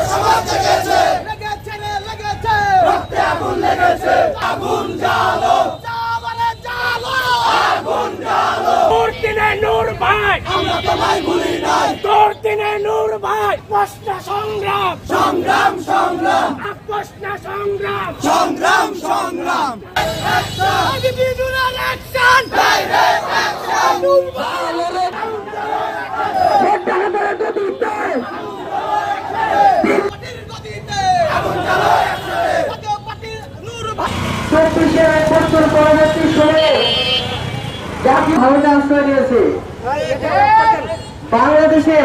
সমাজ জেগেছে লেগেছে রে লেগেছে রক্তে আগুন লেগেছে আগুন জ্বালো জাবালে জ্বালো আগুন জ্বালো তোর দিনে নূর ভাই আমরা তোমায় ভুলি নাই তোর দিনে নূর ভাই কষ্ট সংগ্রাম সংগ্রাম সংগ্রাম কষ্ট সংগ্রাম সংগ্রাম সংগ্রাম individual action direct action নূর ভাই পরবর্তী সময়ে জাতীয় ভারতে আশ্রয় নিয়েছে বাংলাদেশে